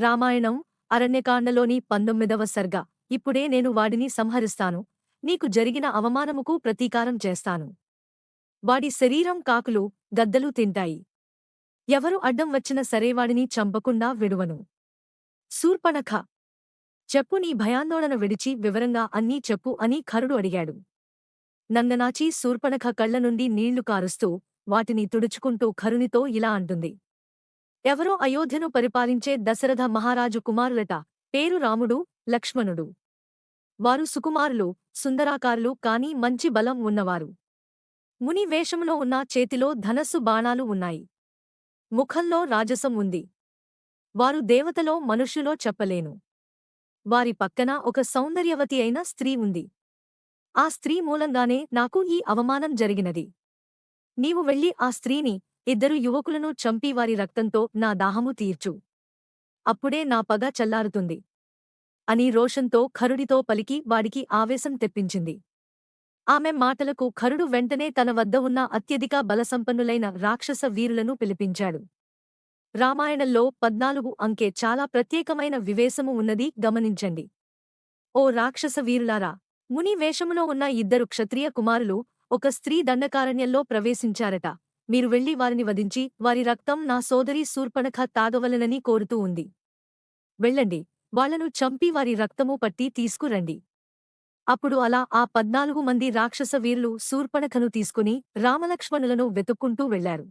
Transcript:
రామాయణం అరణ్యకాండలోని 19వ సర్గ. ఇప్పుడే నేను వాడిని సంహరిస్తాను. నీకు జరిగిన అవమానముకు ప్రతీకారం చేస్తాను. వాడి శరీరం కాకులు, గద్దలు తింటాయి. ఎవరు అడ్డం వచ్చిన సరే వాడిని చంపకుండా విడువను. శూర్పణఖ, చెప్పు, నీ భయాందోళన విడిచి వివరంగా అన్నీ చెప్పు అని ఖరుడు అడిగాడు. నంగనాచి శూర్పణఖ కళ్ల నుండి నీళ్లు కారుస్తూ, వాటిని తుడుచుకుంటూ ఖరునితో ఇలా అంటుంది. ఎవరో అయోధ్యను పరిపాలించే దశరథ మహారాజు కుమారులట. పేరు రాముడు, లక్ష్మణుడు. వారు సుకుమారులు, సుందరాకారులు, కాని మంచి బలం ఉన్నవారు. ముని వేషములో ఉన్న చేతిలో ధనస్సు బాణాలు ఉన్నాయి. ముఖంలో రాజసం ఉంది. వారు దేవతలో మనుష్యులో చెప్పలేను. వారి పక్కన ఒక సౌందర్యవతి అయిన స్త్రీ ఉంది. ఆ స్త్రీ మూలంగానే నాకు ఈ అవమానం జరిగినది. నీవు వెళ్ళి ఆ స్త్రీని, ఇద్దరు యువకులను చంపి వారి రక్తంతో నా దాహము తీర్చు. అప్పుడే నా పగ చల్లారుతుంది అని రోషంతో ఖరుడితో పలికి వాడికి ఆవేశం తెప్పించింది. ఆమె మాటలకు ఖరుడు వెంటనే తన వద్ద ఉన్న అత్యధిక బలసంపన్నులైన రాక్షస వీరులను పిలిపించాడు. రామాయణంలో 14 అంకె చాలా ప్రత్యేకమైన వివేశము ఉన్నది, గమనించండి. ఓ రాక్షస వీరులారా! ముని వేషములో ఉన్న ఇద్దరు క్షత్రియ కుమారులు ఒక స్త్రీ దండకారణ్యంలో ప్రవేశించారట. మీరు వెళ్లి వారిని వధించి వారి రక్తం నా సోదరి శూర్పణఖ తాగవలెనని కోరుతూ ఉంది. వెళ్ళండి, వాళ్లను చంపి వారి రక్తము పట్టి తీసుకురండి. అప్పుడు అలా ఆ 14 మంది రాక్షస వీరులు శూర్పణఖను తీసుకుని రామలక్ష్మణులను వెతుక్కుంటూ వెళ్లారు.